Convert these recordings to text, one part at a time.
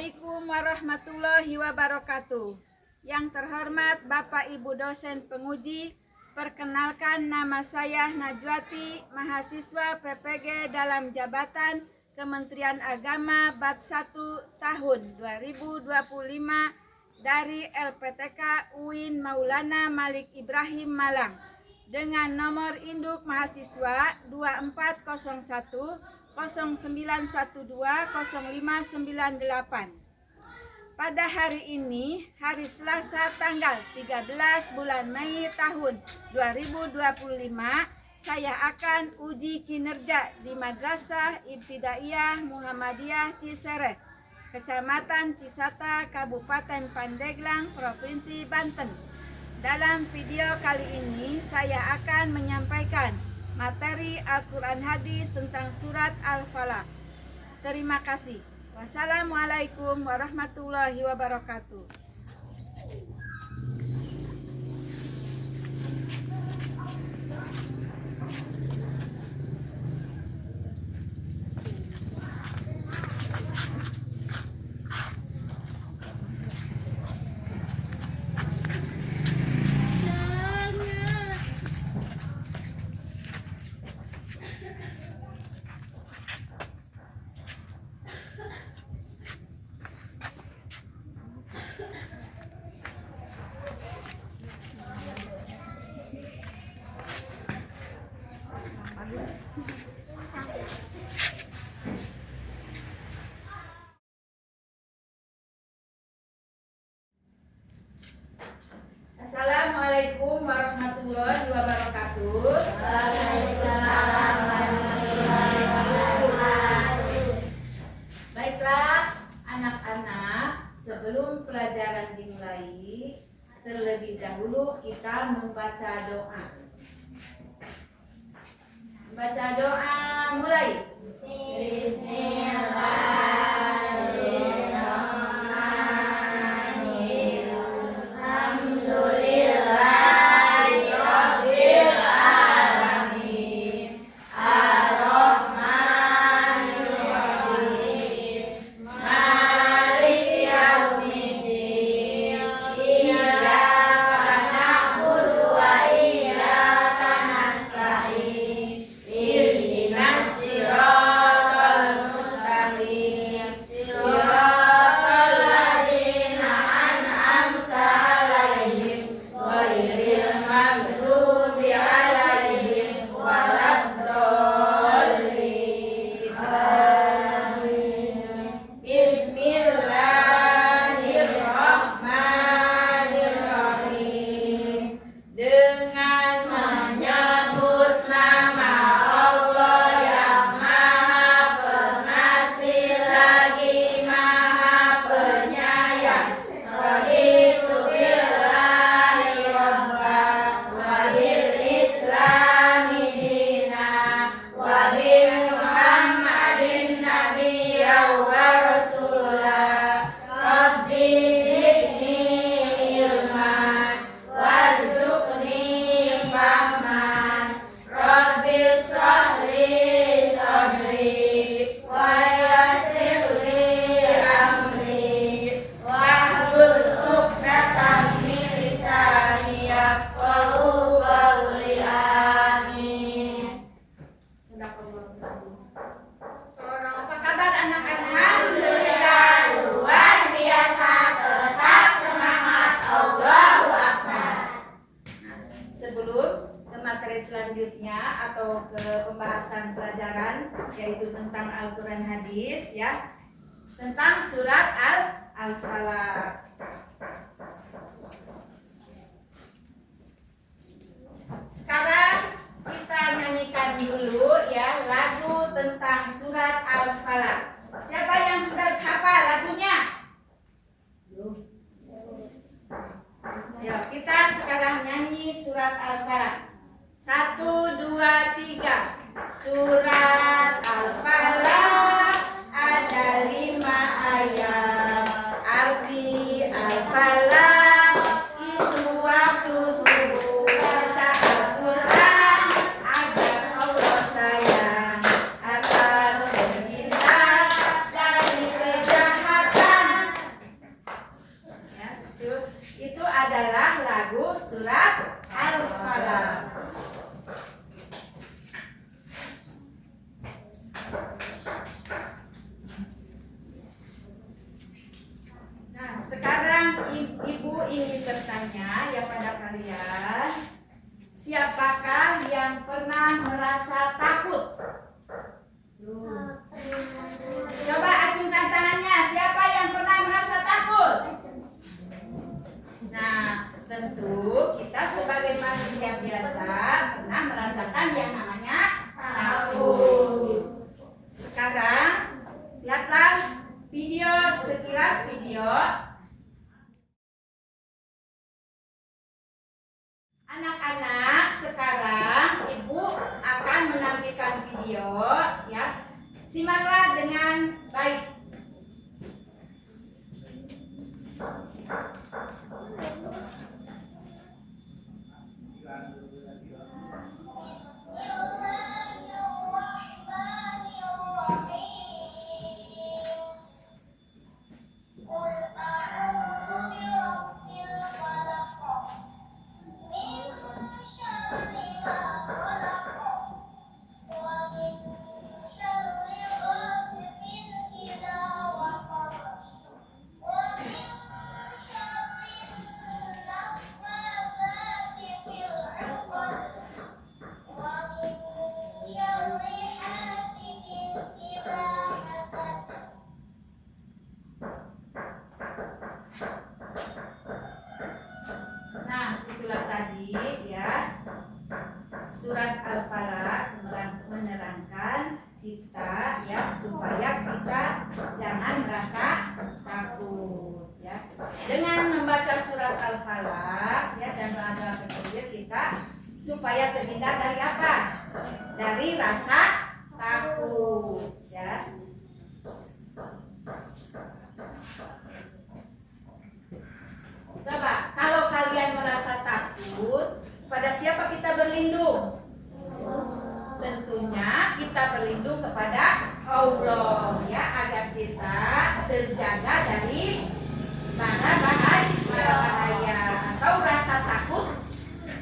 Assalamualaikum warahmatullahi wabarakatuh. Yang terhormat Bapak Ibu dosen penguji, perkenalkan nama saya Najwati, mahasiswa PPG dalam jabatan Kementerian Agama Bat 1 tahun 2025 dari LPTK UIN Maulana Malik Ibrahim Malang dengan nomor induk mahasiswa 2401 0912 0598. Pada hari ini, hari Selasa tanggal 13 bulan Mei tahun 2025, saya akan uji kinerja di Madrasah Ibtidaiyah Muhammadiyah Cisere, Kecamatan Cisata, Kabupaten Pandeglang, Provinsi Banten. Dalam video kali ini, saya akan menyampaikan materi Al-Quran Hadis tentang surat Al-Falaq. Terima kasih. Wassalamualaikum warahmatullahi wabarakatuh. Assalamualaikum warahmatullahi wabarakatuh. Baiklah anak-anak, sebelum pelajaran dimulai, terlebih dahulu kita membaca doa. Baca doa mulai. Selanjutnya atau ke pembahasan pelajaran yaitu tentang Al-Quran Hadis ya, tentang surat Al-Falaq. Sekarang kita nyanyikan dulu ya lagu tentang surat Al-Falaq. Siapa yang sudah hafal lagunya? Ya, kita sekarang nyanyi surat Al-Falaq. 1, 2, 3. Surat Al-Falaq ada 5 ayat. Arti Al-Falaq itu waktu subuh baca Al-Quran agar Allah sayang, agar terhindar dari kejahatan merasa takut? Coba acungkan tangannya. Siapa yang pernah merasa takut? Nah, tentu kita sebagai manusia biasa pernah merasakan yang namanya takut. Sekarang lihatlah sekilas video. Anak-anak, sekarang Ibu akan menampilkan video ya. Simaklah dengan baik. Surat Al-Falaq menerangkan kita ya supaya kita jangan merasa takut ya. Dengan membaca surat Al-Falaq ya dan doa-doa tersebut kita supaya terhindar dari apa? Dari rasa takut ya. Coba kalau kalian merasa takut, pada siapa kita berlindung? Tentunya kita berlindung kepada Allah ya, agar kita terjaga dari mara bahaya atau rasa takut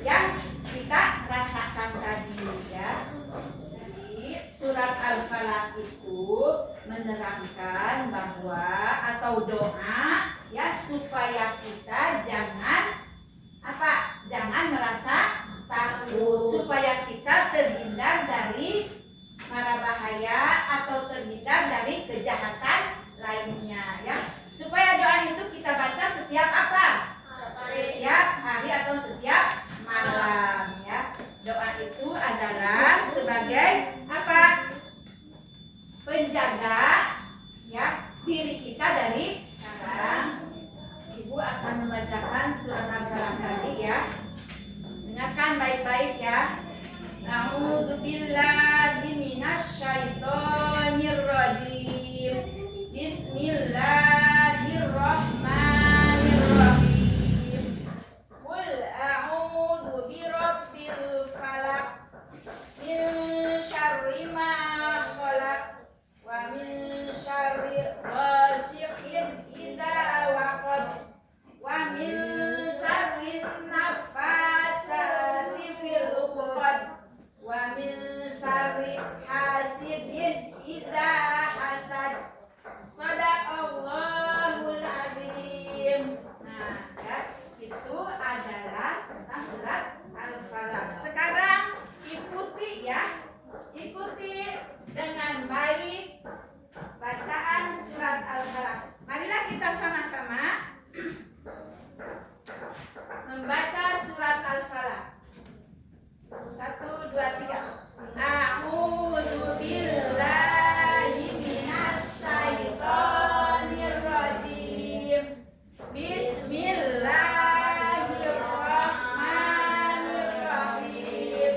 yang kita rasakan tadi ya. Jadi surat Al-Falaq itu menerangkan bahwa atau doa ya supaya kita jangan apa? Jangan merasa takut, supaya kita terhindar dari mara bahaya atau terhindar dari kejahatan lainnya ya. Supaya doa itu kita baca setiap apa? Setiap hari atau setiap malam ya. Doa itu adalah sebagai apa? Penjaga ya diri kita dari sekarang. Ibu akan membacakan surat Al-Falaq tadi ya. Dengarkan baik-baik ya. A'udzubillahi minasyaitonir rajim. Bismillahirrahmanirrahim. Qul a'udzu birabbil falaq min syarri ma khalaq wa min syarri ghasiqin idza waqab wa min syarri nafasati fil 'uqad wa min syarri hasidin idza hasad. Shadaqallahul azim. Nah, ya, itu adalah tentang surat Al-Falaq. Sekarang ikuti ya. Ikuti dengan baik bacaan surat Al-Falaq. Marilah kita sama-sama membaca surat Al-Falaq. 1, 2, 3. A'udzu billahi minasyaitonir rajim. Bismillahirrahmanirrahim.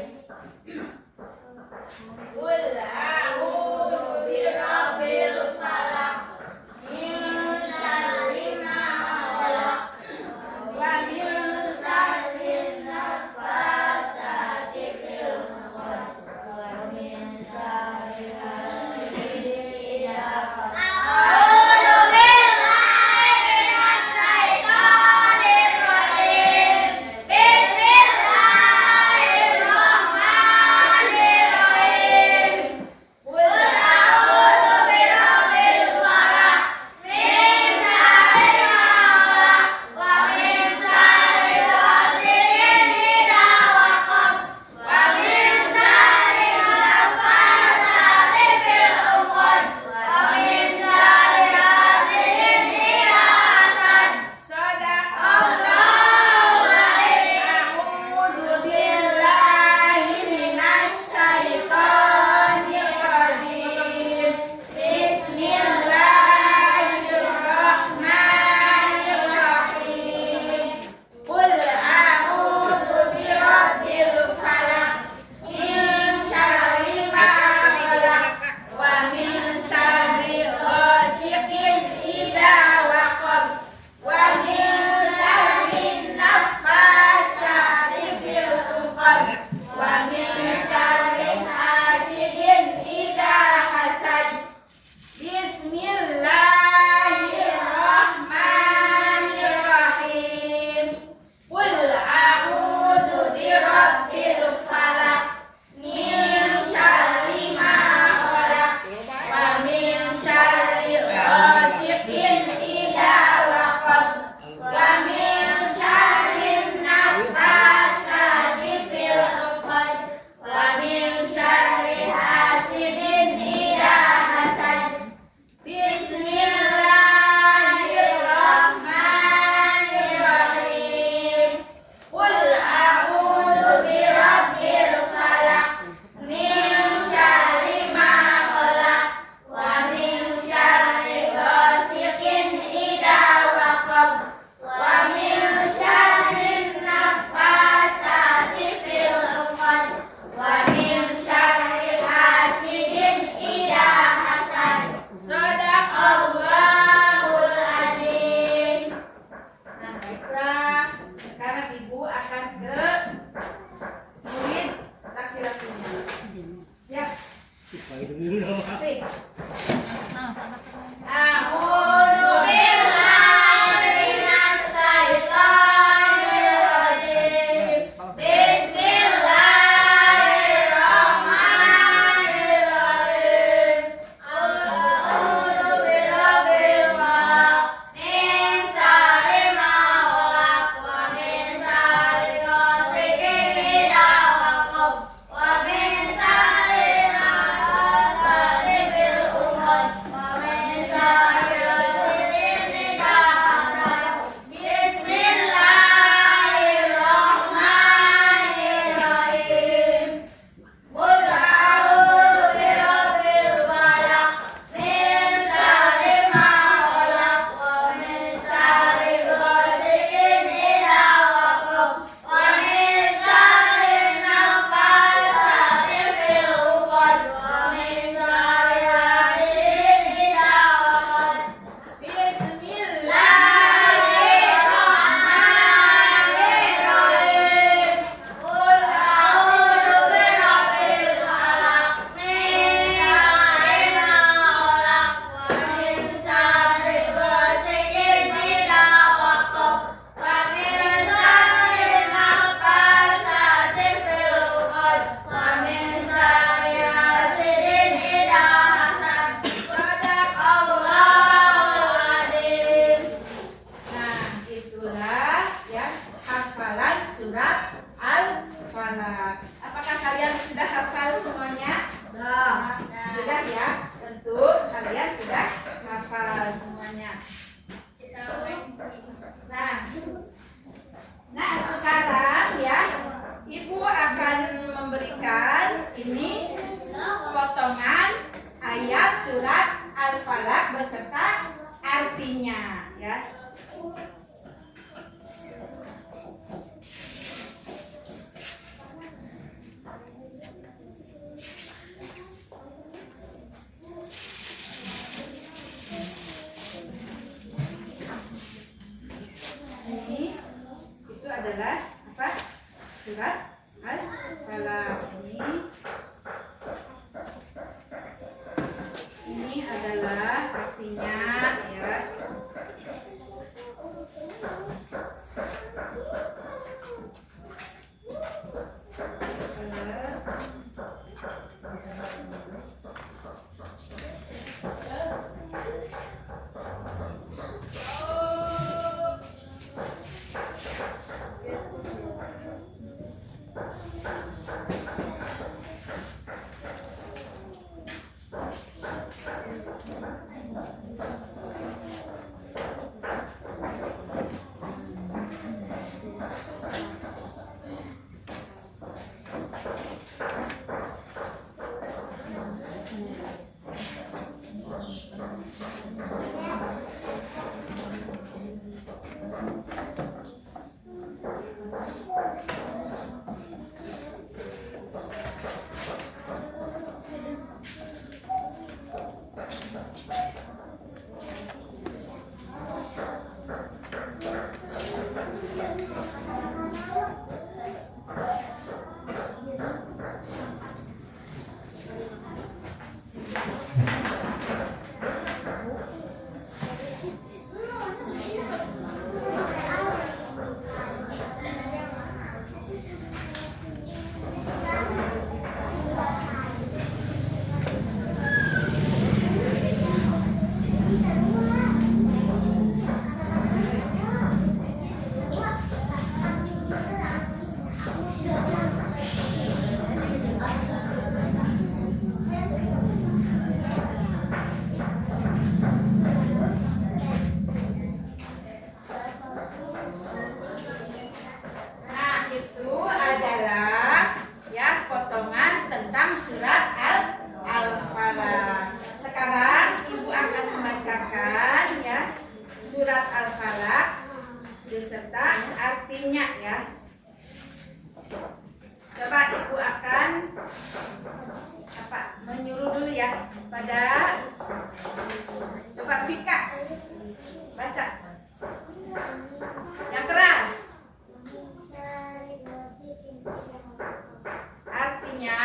Wih. Apakah kalian sudah hafal semuanya? Sudah ya? Tentu kalian sudah hafal semuanya. Nah, sekarang ya, Ibu akan memberikan ini potongan ayat surat Al-Falaq beserta artinya ya. Ini itu adalah apa? Surat Al-Falaq. Ini adalah artinya ya. beserta artinya ya. Coba Ibu akan menyuruh dulu ya pada coba Vika baca yang keras. Artinya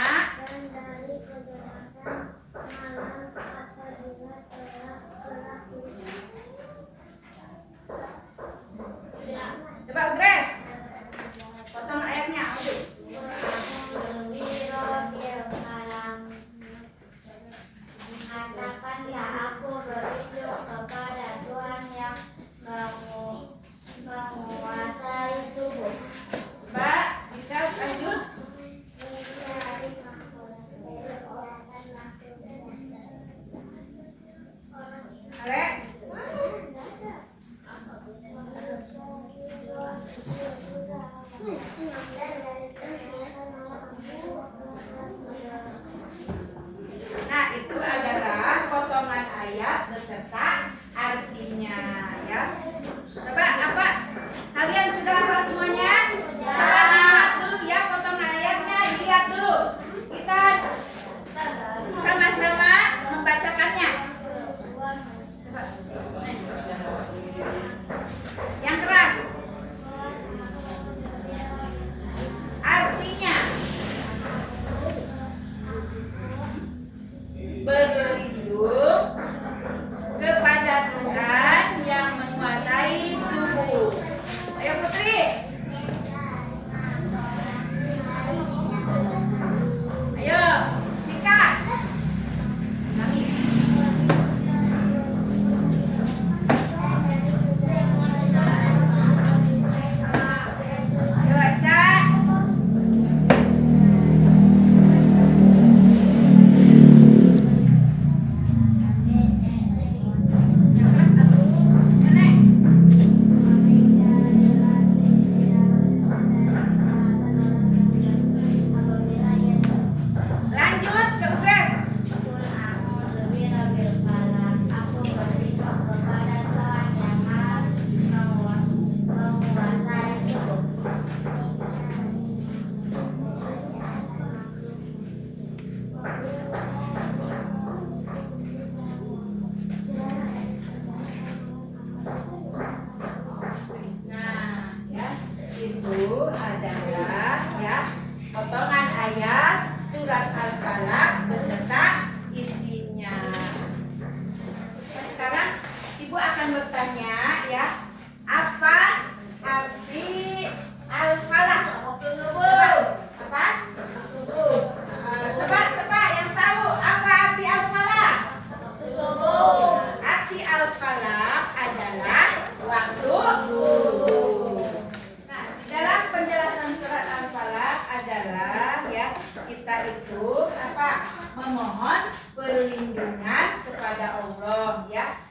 memohon perlindungan kepada Allah ya.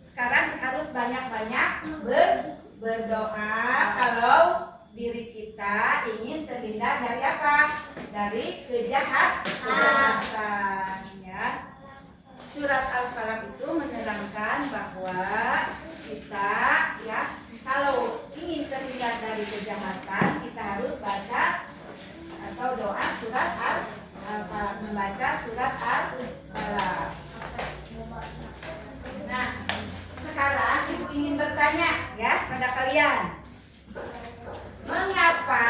Sekarang harus banyak-banyak berdoa kalau diri kita ingin terhindar dari apa? Dari kejahatan ya. Surat Al-Falaq itu menerangkan bahwa kita ya kalau ingin terhindar dari kejahatan kita harus baca atau doa surat Al-Falaq, membaca surat Al-Falaq. Nah, sekarang ibu ingin bertanya ya pada kalian, mengapa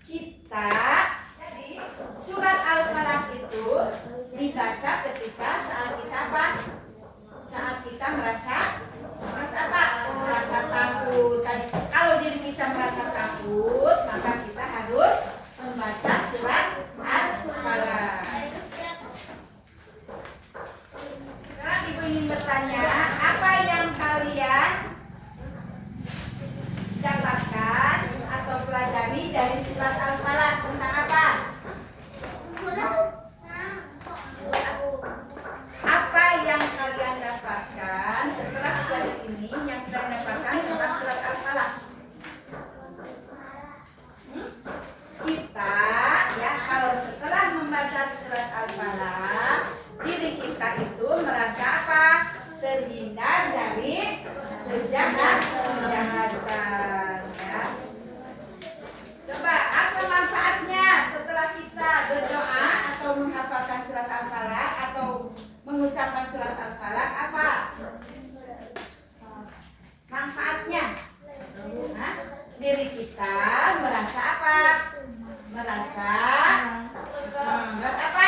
kita jadi surat Al-Falaq itu dibaca ketika saat kita apa? Saat kita merasa apa? Merasa takut. Kalau diri kita merasa takut, maka kita harus membaca surat Al-Falaq. Sekarang ibu ingin bertanya, apa yang kalian dapatkan atau pelajari dari surat Al-Falaq tentang apa? Apa yang kalian dapatkan setelah belajar ini yang kalian dapatkan tentang surat Al-Falaq? Kita ya kalau setelah membaca surat Al-Falaq, diri kita itu merasa apa? Terhindar dari kejahatan ya. Coba apa manfaatnya setelah kita berdoa atau menghafalkan surat Al-Falaq atau mengucapkan surat Al-Falaq, apa manfaatnya? Nah, diri kita merasa apa? Merasa apa?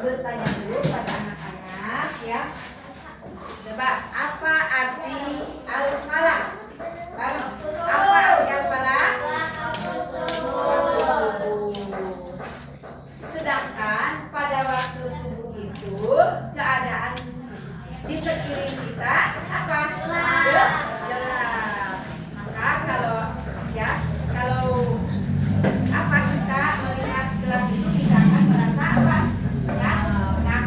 bertanya dulu pada anak-anak ya. Coba apa arti al-falaq? Apa arti al-falaq? Waktu subuh. Sedangkan pada waktu subuh itu keadaan di sekeliling kita apa? Gelap. Maka kalau apa kita melihat gelap itu kita akan merasa apa? Ya,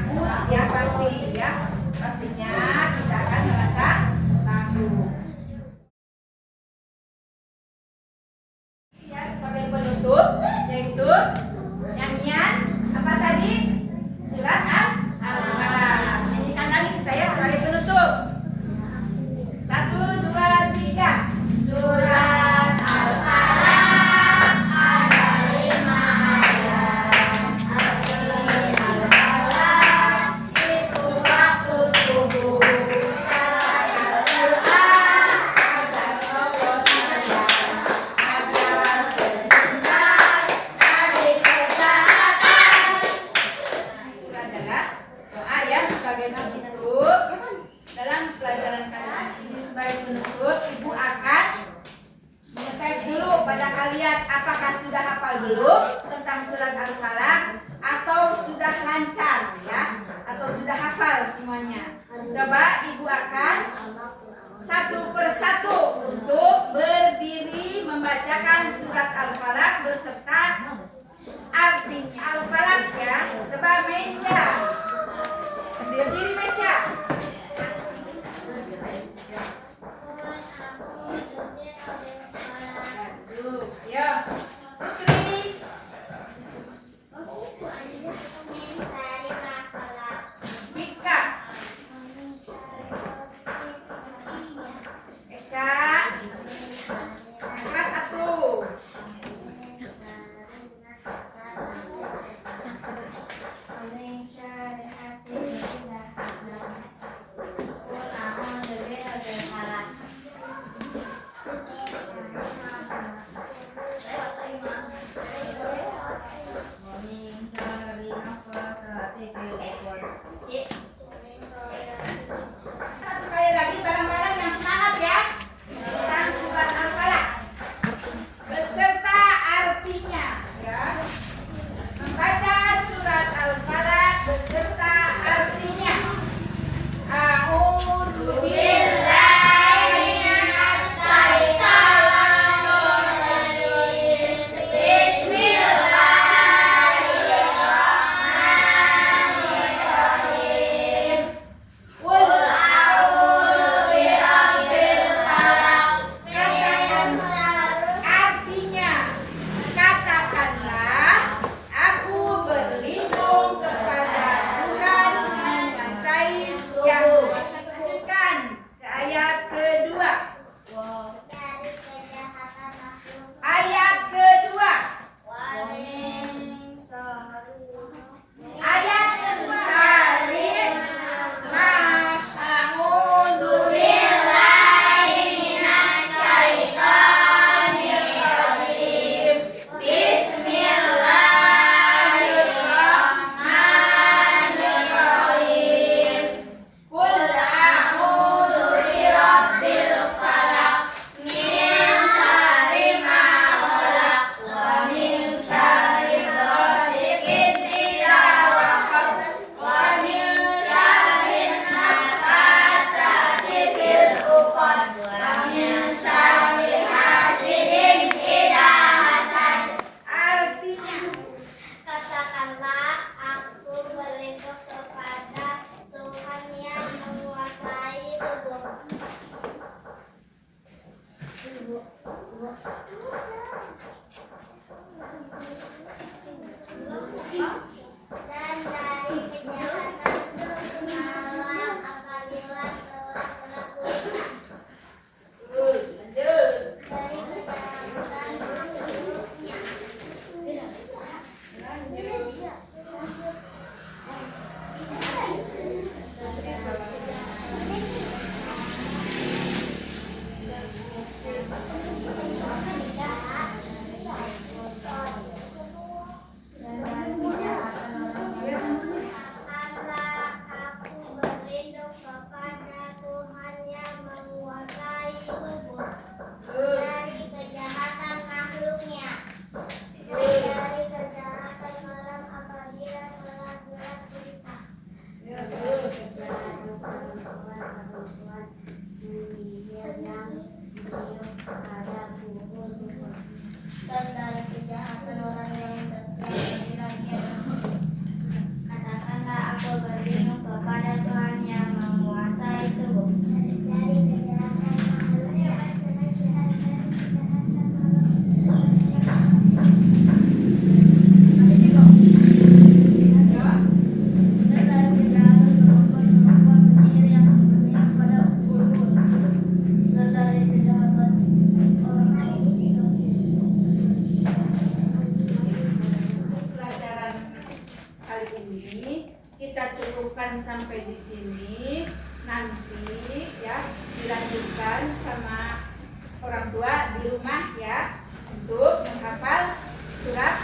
selamatkan dari kejahatan orang yang terjadi. Katakanlah aku berlindung kepada Tuhan yang menguasai subuh. Dari kejahatan manusia. Pelajaran kali ini kita cukupkan sampai di sini. Nanti ya dilanjutkan sama orang tua di rumah ya untuk menghafal surat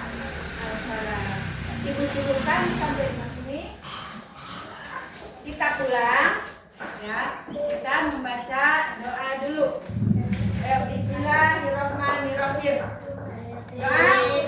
Al-Falaq. Ibu cukupkan sampai di sini. Kita pulang ya. Kita membaca doa dulu. Bismillahirrahmanirrahim. Doa.